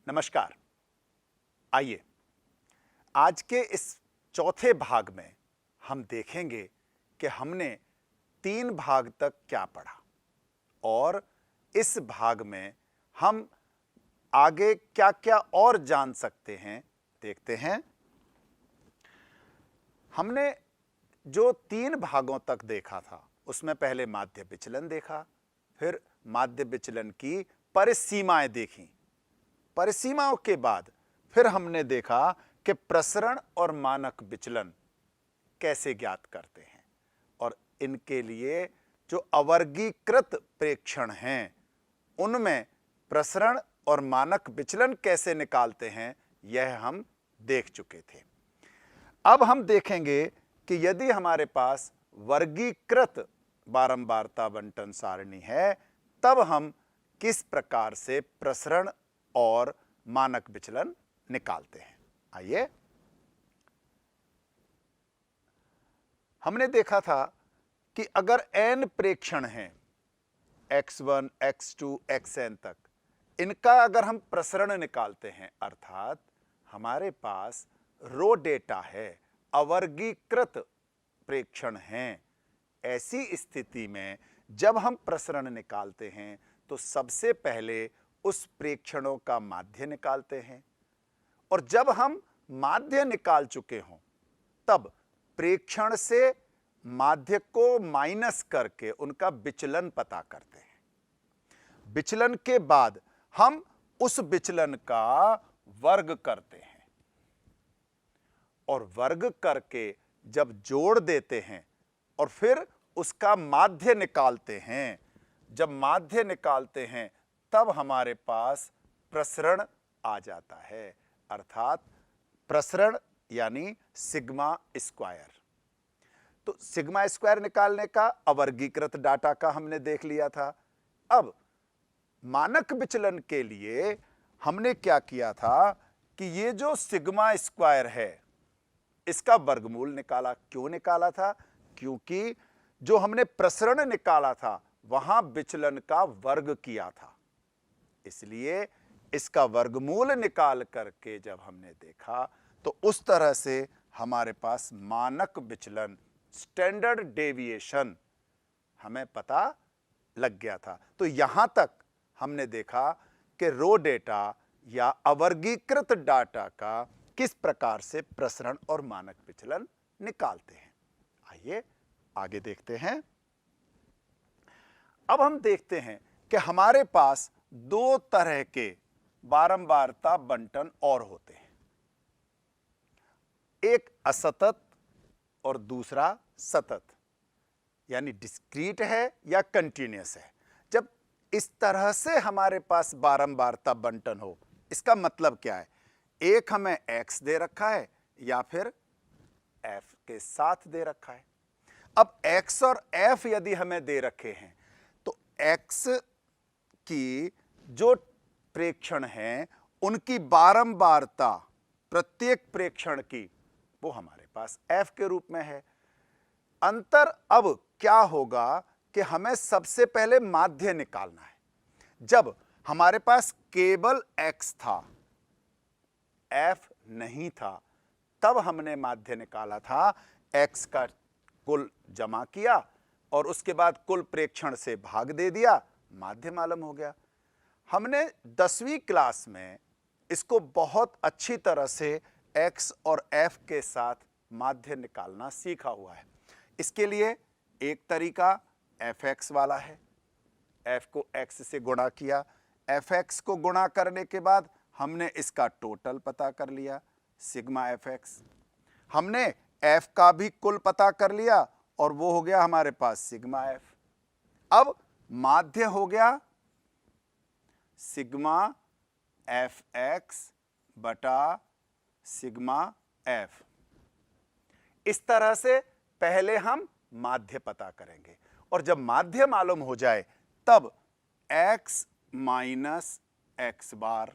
नमस्कार। आइए आज के इस चौथे भाग में हम देखेंगे कि हमने 3 भाग तक क्या पढ़ा और इस भाग में हम आगे क्या-क्या और जान सकते हैं, देखते हैं। हमने जो 3 भागों तक देखा था उसमें पहले माध्य विचलन देखा, फिर माध्य विचलन की परिसीमाएं देखी। परिसीमाओं के बाद फिर हमने देखा कि प्रसरण और मानक विचलन कैसे ज्ञात करते हैं और इनके लिए जो अवर्गीकृत प्रेक्षण हैं उनमें प्रसरण और मानक विचलन कैसे निकालते हैं यह हम देख चुके थे। अब हम देखेंगे कि यदि हमारे पास वर्गीकृत बारंबारता बंटन सारणी है तब हम किस प्रकार से प्रसरण और मानक विचलन निकालते हैं। आइए, हमने देखा था कि अगर n प्रेक्षण हैं x1, x2, xn तक, इनका अगर हम प्रसरण निकालते हैं अर्थात हमारे पास रो डेटा है, अवर्गीकृत प्रेक्षण हैं, ऐसी स्थिति में जब हम प्रसरण निकालते हैं तो सबसे पहले उस प्रेक्षणों का माध्य निकालते हैं और जब हम माध्य निकाल चुके हों तब प्रेक्षण से माध्य को माइनस करके उनका विचलन पता करते हैं। विचलन के बाद हम उस विचलन का वर्ग करते हैं और वर्ग करके जब जोड़ देते हैं और फिर उसका माध्य निकालते हैं। जब माध्य निकालते हैं तब हमारे पास प्रसरण आ जाता है, अर्थात प्रसरण यानी सिग्मा स्क्वायर। तो सिग्मा स्क्वायर निकालने का अवर्गीकृत डाटा का हमने देख लिया था। अब मानक विचलन के लिए हमने क्या किया था कि ये जो सिग्मा स्क्वायर है इसका वर्गमूल निकाला। क्यों निकाला था? क्योंकि जो हमने प्रसरण निकाला था वहां विचलन का वर्ग किया था, इसलिए इसका वर्गमूल निकाल करके जब हमने देखा तो उस तरह से हमारे पास मानक विचलन, स्टैंडर्ड डेविएशन हमें पता लग गया था। तो यहां तक हमने देखा कि रो डेटा या अवर्गीकृत डाटा का किस प्रकार से प्रसरण और मानक विचलन निकालते हैं। आइए आगे देखते हैं। अब हम देखते हैं कि हमारे पास 2 तरह के बारंबारता बंटन और होते हैं, एक असतत और दूसरा सतत, यानी डिस्क्रीट है या कंटीन्यूअस है। जब इस तरह से हमारे पास बारंबारता बंटन हो, इसका मतलब क्या है? एक हमें x दे रखा है या फिर f के साथ दे रखा है। अब x और f यदि हमें दे रखे हैं तो x की जो प्रेक्षण हैं उनकी बारंबारता प्रत्येक प्रेक्षण की वो हमारे पास f के रूप में है। अंतर अब क्या होगा कि हमें सबसे पहले माध्य निकालना है। जब हमारे पास केवल x था, f नहीं था, तब हमने माध्य निकाला था। x का कुल जमा किया और उसके बाद कुल प्रेक्षण से भाग दे दिया, माध्य मालूम हो गया। हमने 10वीं क्लास में इसको बहुत अच्छी तरह से x और f के साथ माध्य निकालना सीखा हुआ है। इसके लिए एक तरीका fx वाला है। f को x से गुणा किया, fx को गुणा करने के बाद हमने इसका टोटल पता कर लिया, सिग्मा fx। हमने f का भी कुल पता कर लिया और वो हो गया हमारे पास सिग्मा f। अब माध्य हो गया सिग्मा fx बटा सिग्मा f। इस तरह से पहले हम माध्य पता करेंगे और जब माध्य मालूम हो जाए तब x माइनस x बार,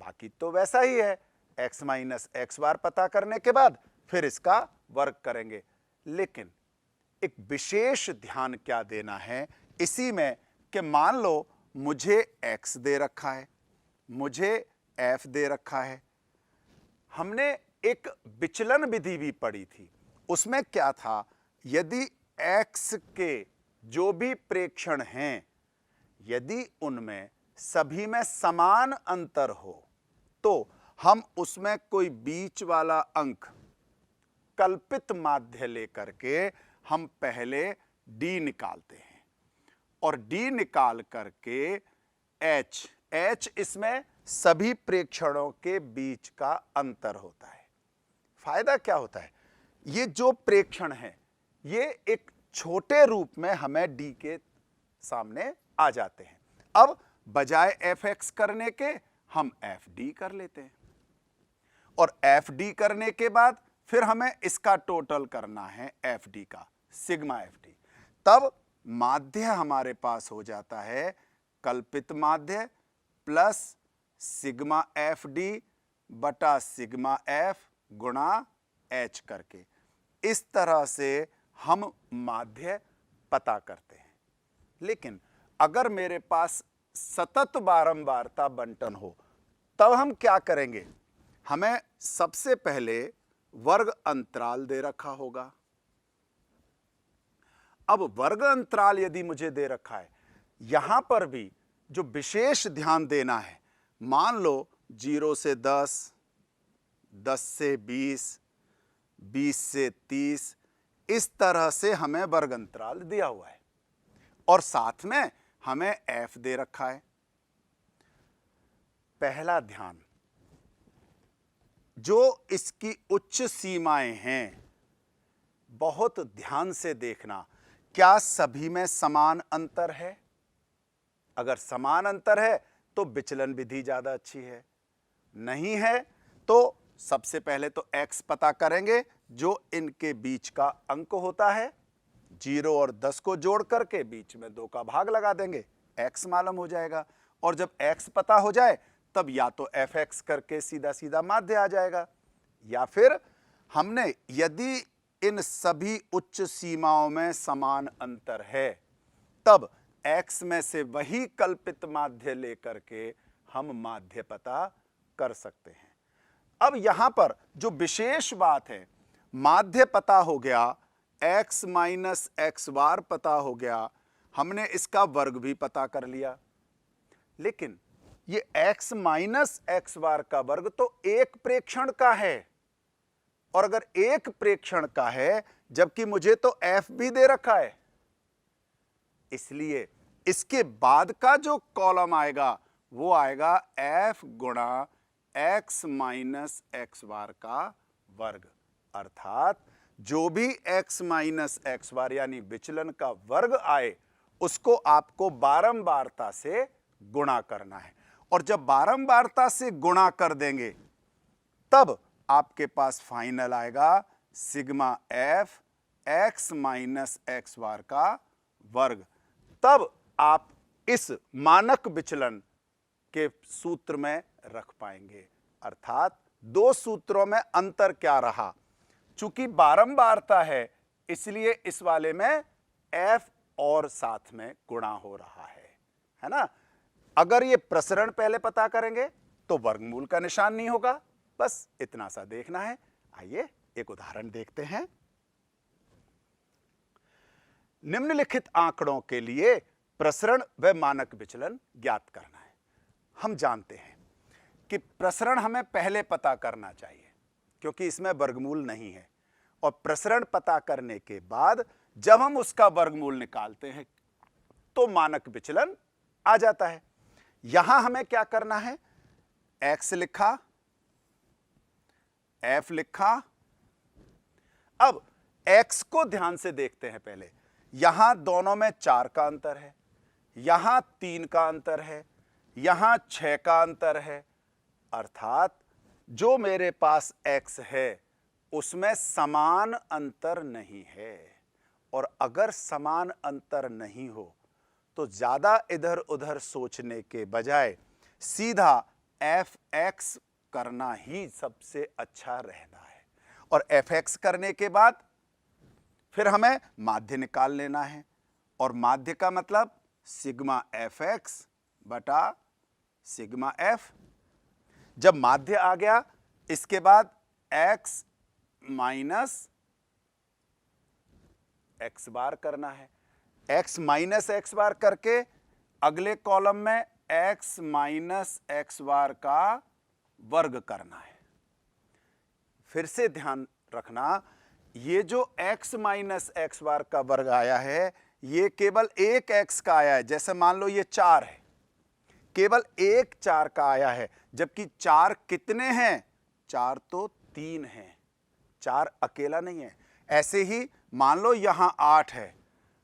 बाकी तो वैसा ही है, x माइनस x बार पता करने के बाद फिर इसका वर्ग करेंगे। लेकिन एक विशेष ध्यान क्या देना है इसी में कि मान लो मुझे x दे रखा है मुझे f दे रखा है। हमने एक विचलन विधि भी पढ़ी थी, उसमें क्या था, यदि x के जो भी प्रेक्षण हैं, यदि उनमें सभी में समान अंतर हो तो हम उसमें कोई बीच वाला अंक कल्पित माध्य लेकर के हम पहले d निकालते हैं और d निकाल करके h इसमें सभी प्रेक्षणों के बीच का अंतर होता है। फायदा क्या होता है, ये जो प्रेक्षण है ये एक छोटे रूप में हमें d के सामने आ जाते हैं। अब बजाय fx करने के हम fd कर लेते हैं और fd करने के बाद फिर हमें इसका टोटल करना है fd का, सिग्मा fd। तब माध्य हमारे पास हो जाता है कल्पित माध्य प्लस सिग्मा fd बटा सिग्मा f गुणा h करके। इस तरह से हम माध्य पता करते हैं। लेकिन अगर मेरे पास सतत बारंबारता बंटन हो तब हम क्या करेंगे, हमें सबसे पहले वर्ग अंतराल दे रखा होगा। अब वर्ग अंतराल यदि मुझे दे रखा है, यहां पर भी जो विशेष ध्यान देना है, मान लो 0 से 10, 10 से 20, 20 से 30, इस तरह से हमें वर्ग अंतराल दिया हुआ है और साथ में हमें f दे रखा है। पहला ध्यान, जो इसकी उच्च सीमाएं हैं, बहुत ध्यान से देखना, क्या सभी में समान अंतर है? अगर समान अंतर है तो विचलन विधि ज्यादा अच्छी है, नहीं है तो सबसे पहले तो x पता करेंगे जो इनके बीच का अंक होता है, 0 और 10 को जोड़ करके बीच में 2 का भाग लगा देंगे, x मालूम हो जाएगा। और जब x पता हो जाए तब या तो fx करके सीधा सीधा माध्य आ जाएगा, या फिर हमने यदि इन सभी उच्च सीमाओं में समान अंतर है तब x में से वही कल्पित माध्य लेकर के हम माध्य पता कर सकते हैं। अब यहां पर जो विशेष बात है, माध्य पता हो गया, x माइनस एक्स बार पता हो गया, हमने इसका वर्ग भी पता कर लिया। लेकिन ये x माइनस एक्स बार का वर्ग तो एक प्रेक्षण का है, और अगर एक प्रेक्षण का है जबकि मुझे तो f भी दे रखा है, इसलिए इसके बाद का जो कॉलम आएगा वो आएगा f गुणा x माइनस एक्स बार का वर्ग। अर्थात जो भी x माइनस एक्स बार यानी विचलन का वर्ग आए उसको आपको बारंबारता से गुणा करना है, और जब बारंबारता से गुणा कर देंगे तब आपके पास फाइनल आएगा sigma f x minus x bar का वर्ग। तब आप इस मानक विचलन के सूत्र में रख पाएंगे। अर्थात दो सूत्रों में अंतर क्या रहा, चूंकि बारंबारता है इसलिए इस वाले में f और साथ में गुणा हो रहा है ना। अगर ये प्रसरण पहले पता करेंगे तो वर्गमूल का निशान नहीं होगा, बस इतना सा देखना है। आइए एक उदाहरण देखते हैं। निम्नलिखित आंकड़ों के लिए प्रसरण व मानक विचलन ज्ञात करना है। हम जानते हैं कि प्रसरण हमें पहले पता करना चाहिए क्योंकि इसमें वर्गमूल नहीं है, और प्रसरण पता करने के बाद जब हम उसका वर्गमूल निकालते हैं तो मानक विचलन आ जाता है। यहां हमें क्या करना है, x लिखा, f लिखा। अब x को ध्यान से देखते हैं। पहले यहां दोनों में 4 का अंतर है, यहां 3 का अंतर है, यहां 6 का अंतर है। अर्थात जो मेरे पास x है उसमें समान अंतर नहीं है, और अगर समान अंतर नहीं हो तो ज्यादा इधर उधर सोचने के बजाय सीधा fx करना ही सबसे अच्छा रहना है। और fx करने के बाद फिर हमें माध्य निकाल लेना है, और माध्य का मतलब सिग्मा fx बटा सिग्मा f जब माध्य आ गया, इसके बाद x माइनस एक्स बार करना है। x माइनस एक्स बार करके अगले कॉलम में x माइनस एक्स बार का वर्ग करना है। फिर से ध्यान रखना, ये जो x माइनस एक्स बार का वर्ग आया है, ये केवल एक x का आया है। जैसे मान लो ये 4 है, केवल एक 4 का आया है, जबकि 4 कितने हैं? 4 तो 3 हैं, 4 अकेला नहीं है। ऐसे ही मान लो यहां 8 है,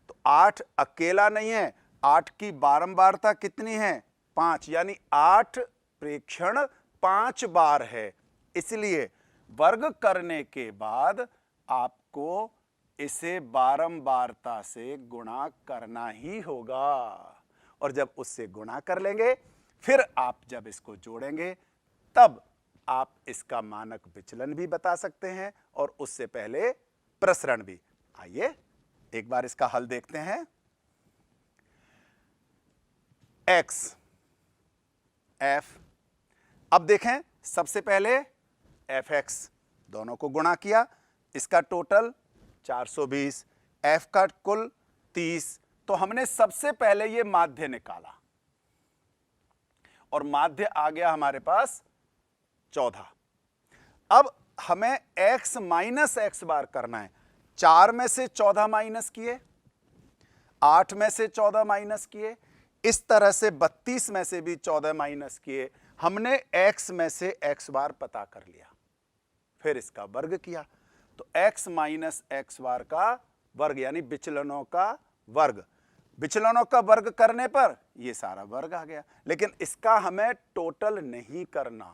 तो 8 अकेला नहीं है, 8 की बारंबारता कितनी है? 5, यानी 8 प्रेक्षण 5 बार है। इसलिए वर्ग करने के बाद आपको इसे बारंबारता से गुणा करना ही होगा, और जब उससे गुणा कर लेंगे, फिर आप जब इसको जोड़ेंगे, तब आप इसका मानक विचलन भी बता सकते हैं और उससे पहले प्रसरण भी। आइए एक बार इसका हल देखते हैं। x f, अब देखें, सबसे पहले fx, दोनों को गुणा किया, इसका टोटल 420, f का कुल 30। तो हमने सबसे पहले ये माध्य निकाला और माध्य आ गया हमारे पास 14। अब हमें x माइनस एक्स बार करना है। 4 में से 14 माइनस किए, 8 में से 14 माइनस किए, इस तरह से 32 में से भी 14 माइनस किए। हमने x में से x बार पता कर लिया, फिर इसका वर्ग किया, तो x माइनस एक्स बार का वर्ग, यानी विचलनों का वर्ग। विचलनों का वर्ग करने पर ये सारा वर्ग आ गया, लेकिन इसका हमें टोटल नहीं करना,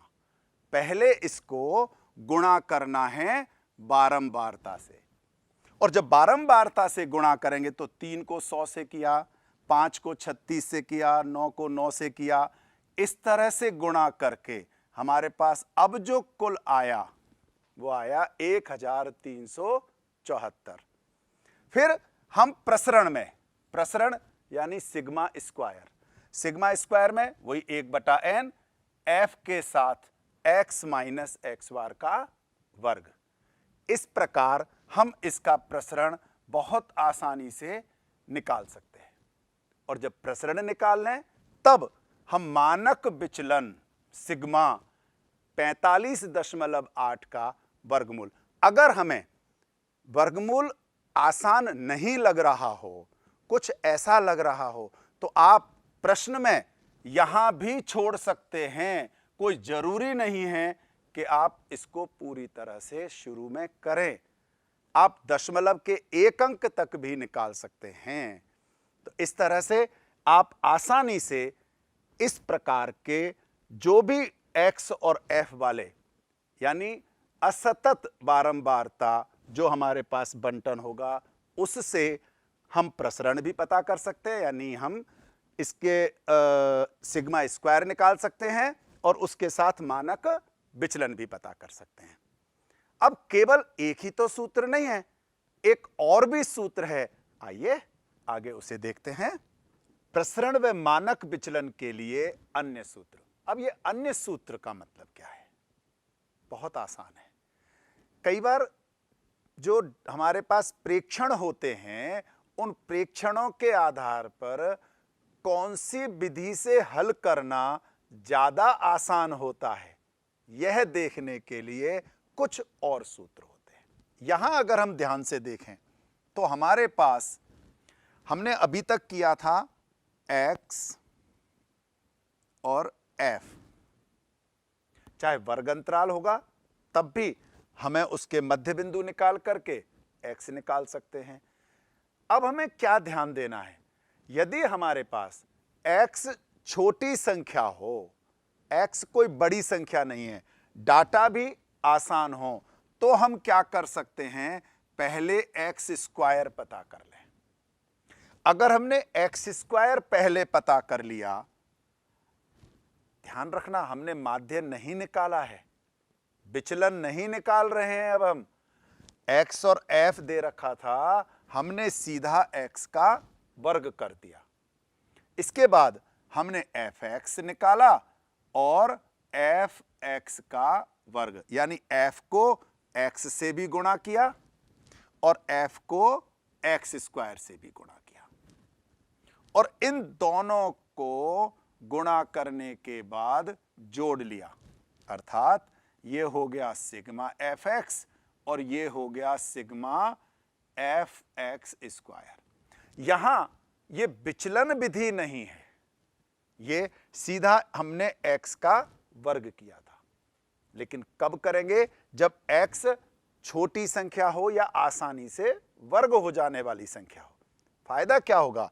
पहले इसको गुणा करना है बारंबारता से। और जब बारंबारता से गुणा करेंगे तो 3 को 100 से किया, 5 को 36 से किया, 9 को 9 से किया, इस तरह से गुणा करके हमारे पास अब जो कुल आया वो आया 1374। फिर हम प्रसरण में, प्रसरण यानी सिग्मा स्क्वायर, सिग्मा स्क्वायर में वही 1/n f के साथ x माइनस एक्स बार का वर्ग। इस प्रकार हम इसका प्रसरण बहुत आसानी से निकाल सकते हैं। और जब प्रसरण निकाल लें, तब हम मानक विचलन सिग्मा 45.8 का वर्गमूल, अगर हमें वर्गमूल आसान नहीं लग रहा हो, कुछ ऐसा लग रहा हो, तो आप प्रश्न में यहां भी छोड़ सकते हैं। कोई जरूरी नहीं है कि आप इसको पूरी तरह से शुरू में करें, आप दशमलव के 1 अंक तक भी निकाल सकते हैं। तो इस तरह से आप आसानी से इस प्रकार के जो भी x और f वाले, यानी असतत बारंबारता जो हमारे पास बंटन होगा, उससे हम प्रसरण भी पता कर सकते हैं, यानी हम इसके सिग्मा स्क्वायर निकाल सकते हैं और उसके साथ मानक विचलन भी पता कर सकते हैं। अब केवल एक ही तो सूत्र नहीं है, एक और भी सूत्र है, आइए आगे उसे देखते हैं। प्रसरण व मानक विचलन के लिए अन्य सूत्र। अब ये अन्य सूत्र का मतलब क्या है? बहुत आसान है। कई बार जो हमारे पास प्रेक्षण होते हैं, उन प्रेक्षणों के आधार पर कौन सी विधि से हल करना ज्यादा आसान होता है, यह देखने के लिए कुछ और सूत्र होते हैं। यहां अगर हम ध्यान से देखें तो हमारे पास हमने अभी तक किया था x और f, चाहे वर्ग अंतराल होगा तब भी हमें उसके मध्य बिंदु निकाल करके x निकाल सकते हैं। अब हमें क्या ध्यान देना है, यदि हमारे पास x छोटी संख्या हो, x कोई बड़ी संख्या नहीं है, डाटा भी आसान हो, तो हम क्या कर सकते हैं, पहले x स्क्वायर पता कर लें। अगर हमने x स्क्वायर पहले पता कर लिया, ध्यान रखना हमने माध्य नहीं निकाला है, विचलन नहीं निकाल रहे हैं। अब हम x और f दे रखा था, हमने सीधा x का वर्ग कर दिया। इसके बाद हमने fx निकाला और एफ एक्स का वर्ग, यानी एफ को एक्स से भी गुणा किया और एफ को एक्स स्क्वायर से भी गुणा किया, और इन दोनों को गुणा करने के बाद जोड़ लिया, अर्थात ये हो गया सिग्मा एफ एक्स और ये हो गया सिग्मा एफ एक्स स्क्वायर। यहां ये विचलन विधि नहीं है, ये सीधा हमने x का वर्ग किया था। लेकिन कब करेंगे? जब x छोटी संख्या हो या आसानी से वर्ग हो जाने वाली संख्या हो। फायदा क्या होगा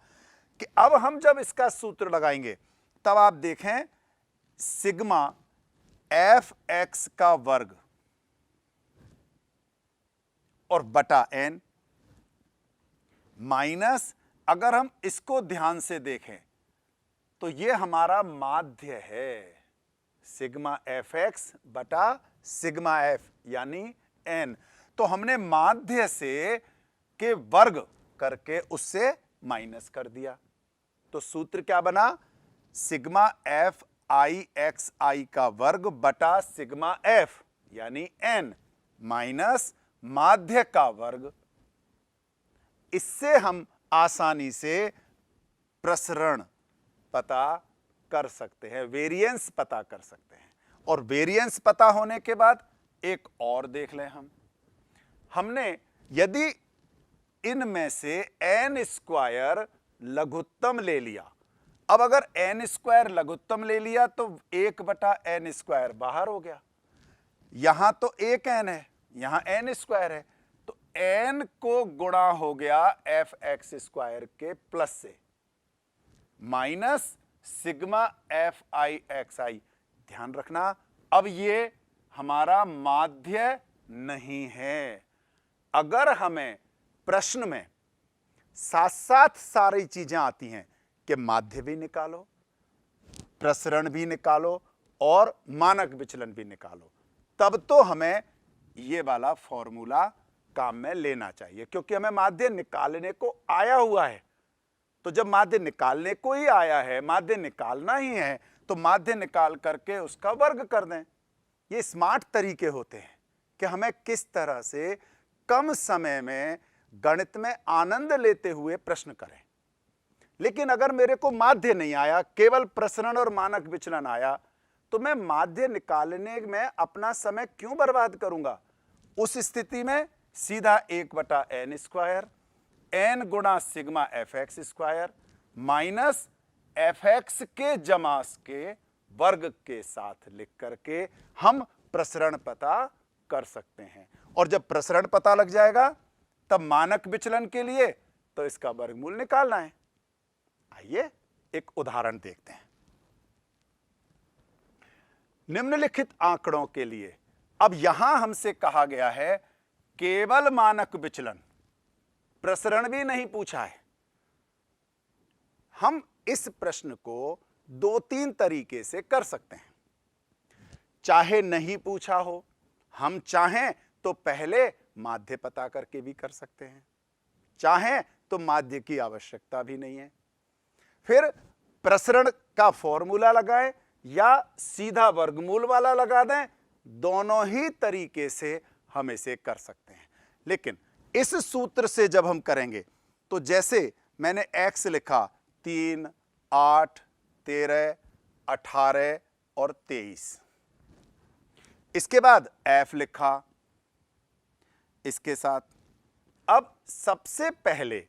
कि अब हम जब इसका सूत्र लगाएंगे तब आप देखें सिग्मा एफ एक्स का वर्ग और बटा n माइनस, अगर हम इसको ध्यान से देखें तो ये हमारा माध्य है, सिग्मा एफ एक्स बटा सिग्मा एफ यानी n। तो हमने माध्य से के वर्ग करके उससे माइनस कर दिया, तो सूत्र क्या बना? सिग्मा एफ आई एक्स आई का वर्ग बटा सिग्मा एफ यानी n माइनस माध्य का वर्ग। इससे हम आसानी से प्रसरण पता कर सकते हैं, वेरिएंस पता कर सकते हैं। और वेरिएंस पता होने के बाद एक और देख लें हमने यदि इनमें से n स्क्वायर लघुत्तम ले लिया, अब अगर n स्क्वायर लघुत्तम ले लिया तो 1 बटा n स्क्वायर बाहर हो गया, यहां तो एक n है, यहां n स्क्वायर है, तो n को गुणा हो गया एफ एक्स स्क्वायर के प्लस से minus sigma f i x i. ध्यान रखना, अब ये हमारा माध्य नहीं है। अगर हमें प्रश्न में साथ साथ सारी चीजें आती हैं कि माध्य भी निकालो, प्रसरण भी निकालो और मानक विचलन भी निकालो, तब तो हमें ये वाला फॉर्मूला काम में लेना चाहिए, क्योंकि हमें माध्य निकालने को आया हुआ है। तो जब माध्य निकालने को ही आया है, माध्य निकालना ही है, तो माध्य निकाल करके उसका वर्ग कर दें। ये स्मार्ट तरीके होते हैं कि हमें किस तरह से कम समय में गणित में आनंद लेते हुए प्रश्न करें। लेकिन अगर मेरे को माध्य नहीं आया, केवल प्रसरण और मानक विचलन आया, तो मैं माध्य निकालने में अपना समय क्यों बर्बाद करूंगा? उस स्थिति में सीधा 1 बटा n स्क्वायर n गुणा sigma F x square minus F x के जमास के वर्ग के साथ लिख करके हम प्रसरण पता कर सकते हैं। और जब प्रसरण पता लग जाएगा तब मानक विचलन के लिए तो इसका वर्गमूल निकालना है। आइए एक उदाहरण देखते हैं। निम्नलिखित आंकड़ों के लिए अब यहां हमसे कहा गया है केवल मानक विचलन, प्रसरण भी नहीं पूछा है। हम इस प्रश्न को 2-3 तरीके से कर सकते हैं। चाहे नहीं पूछा हो, हम चाहें तो पहले माध्य पता करके भी कर सकते हैं, चाहें तो माध्य की आवश्यकता भी नहीं है, फिर प्रसरण का फॉर्मूला लगाएं या सीधा वर्गमूल वाला लगा दें। दोनों ही तरीके से हम इसे कर सकते हैं। लेकिन इस सूत्र से जब हम करेंगे तो जैसे मैंने x लिखा 3, 8, 13, 18 और 23, इसके बाद f लिखा इसके साथ। अब सबसे पहले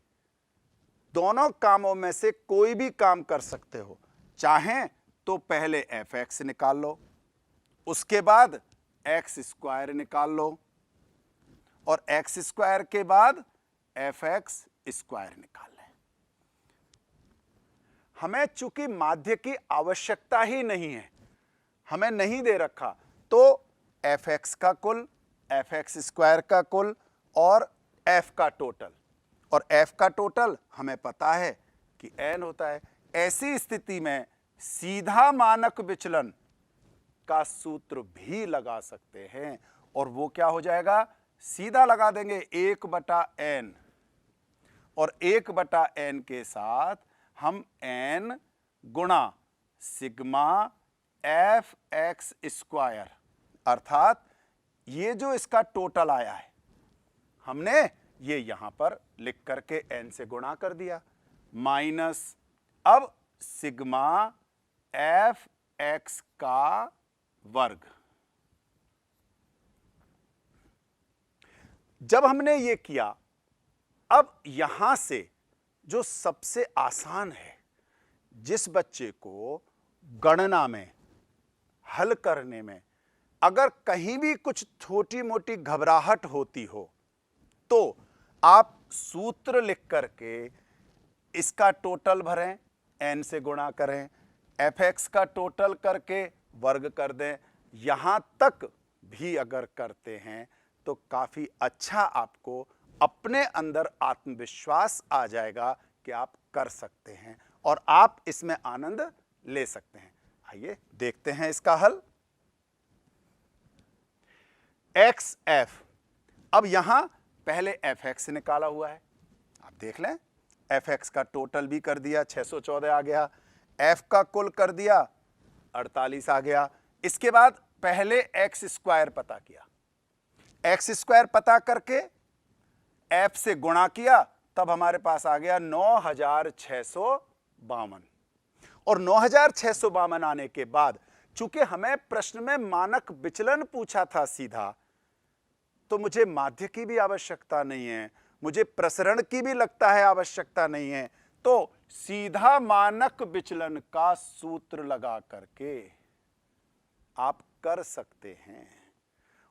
दोनों कामों में से कोई भी काम कर सकते हो। चाहें तो पहले एफ एक्स निकाल लो, उसके बाद एक्स स्क्वायर निकाल लो और एक्स स्क्वायर के बाद एफ एक्स स्क्वायर निकाल लें। हमें चूंकि माध्य की आवश्यकता ही नहीं है, हमें नहीं दे रखा, तो एफ एक्स का कुल, एफ एक्स स्क्वायर का कुल और एफ का टोटल, और एफ का टोटल हमें पता है कि एन होता है। ऐसी स्थिति में सीधा मानक विचलन का सूत्र भी लगा सकते हैं और वो क्या हो जाएगा? सीधा लगा देंगे 1 बटा एन, और 1 बटा एन के साथ हम एन गुणा सिग्मा एफ एक्स स्क्वायर, अर्थात ये जो इसका टोटल आया है हमने ये यहां पर लिख करके n से गुणा कर दिया, माइनस अब सिग्मा एफ एक्स का वर्ग। जब हमने ये किया, अब यहां से जो सबसे आसान है, जिस बच्चे को गणना में हल करने में अगर कहीं भी कुछ छोटी मोटी घबराहट होती हो, तो आप सूत्र लिख करके इसका टोटल भरें, n से गुणा करें, fx का टोटल करके वर्ग कर दें। यहां तक भी अगर करते हैं तो काफी अच्छा आपको अपने अंदर आत्मविश्वास आ जाएगा कि आप कर सकते हैं और आप इसमें आनंद ले सकते हैं। आइए देखते हैं इसका हल। एक्स एफ, अब यहां पहले एफ एक्स निकाला हुआ है, आप देख लें, एफ एक्स का टोटल भी कर दिया 614 आ गया, एफ का कुल कर दिया 48 आ गया। इसके बाद पहले एक्स स्क्वायर पता किया, एक्स स्क्वायर पता करके एफ से गुणा किया, तब हमारे पास आ गया 9652, और 9652 आने के बाद चूंकि हमें प्रश्न में मानक विचलन पूछा था सीधा, तो मुझे माध्य की भी आवश्यकता नहीं है, मुझे प्रसरण की भी लगता है आवश्यकता नहीं है, तो सीधा मानक विचलन का सूत्र लगा करके आप कर सकते हैं।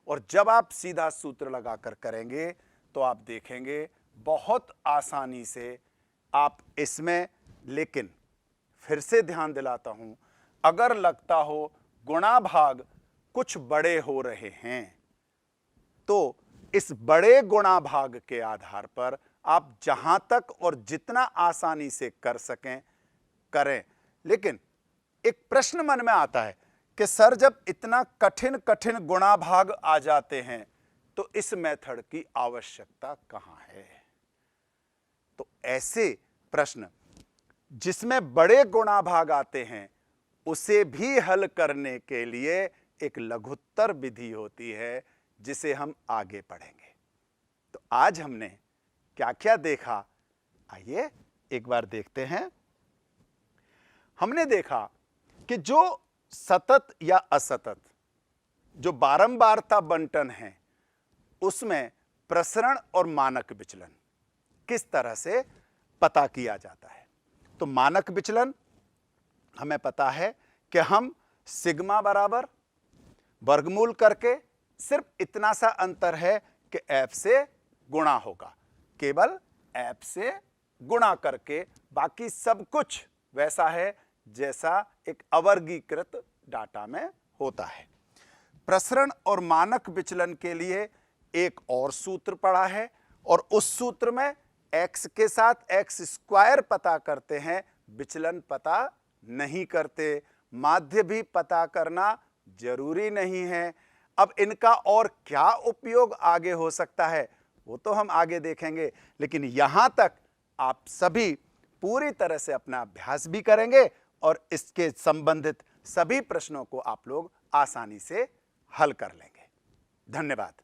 और जब आप सीधा सूत्र लगाकर करेंगे तो आप देखेंगे बहुत आसानी से आप इसमें, लेकिन फिर से ध्यान दिलाता हूं, अगर लगता हो गुणा भाग कुछ बड़े हो रहे हैं तो इस बड़े गुणा भाग के आधार पर आप जहां तक और जितना आसानी से कर सकें करें। लेकिन एक प्रश्न मन में आता है कि सर जब इतना कठिन कठिन गुणा भाग आ जाते हैं तो इस मेथड की आवश्यकता कहां है? तो ऐसे प्रश्न जिसमें बड़े गुणा भाग आते हैं उसे भी हल करने के लिए एक लघुत्तर विधि होती है जिसे हम आगे पढ़ेंगे। तो आज हमने क्या क्या देखा, आइए एक बार देखते हैं। हमने देखा कि जो सतत या असतत, जो बारंबारता बंटन है, उसमें प्रसरण और मानक विचलन किस तरह से पता किया जाता है। तो मानक विचलन हमें पता है कि हम सिग्मा बराबर वर्गमूल करके, सिर्फ इतना सा अंतर है कि एफ से गुणा होगा, केवल एफ से गुणा करके, बाकी सब कुछ वैसा है जैसा एक अवर्गीकृत डाटा में होता है। प्रसरण और मानक विचलन के लिए एक और सूत्र पढ़ा है और उस सूत्र में x के साथ x स्क्वायर पता करते हैं, विचलन पता नहीं करते। माध्य भी पता करना जरूरी नहीं है। अब इनका और क्या उपयोग आगे हो सकता है वो तो हम आगे देखेंगे, लेकिन यहां तक आप सभी पूरी तरह से अपना अभ्यास भी करेंगे और इसके संबंधित सभी प्रश्नों को आप लोग आसानी से हल कर लेंगे। धन्यवाद।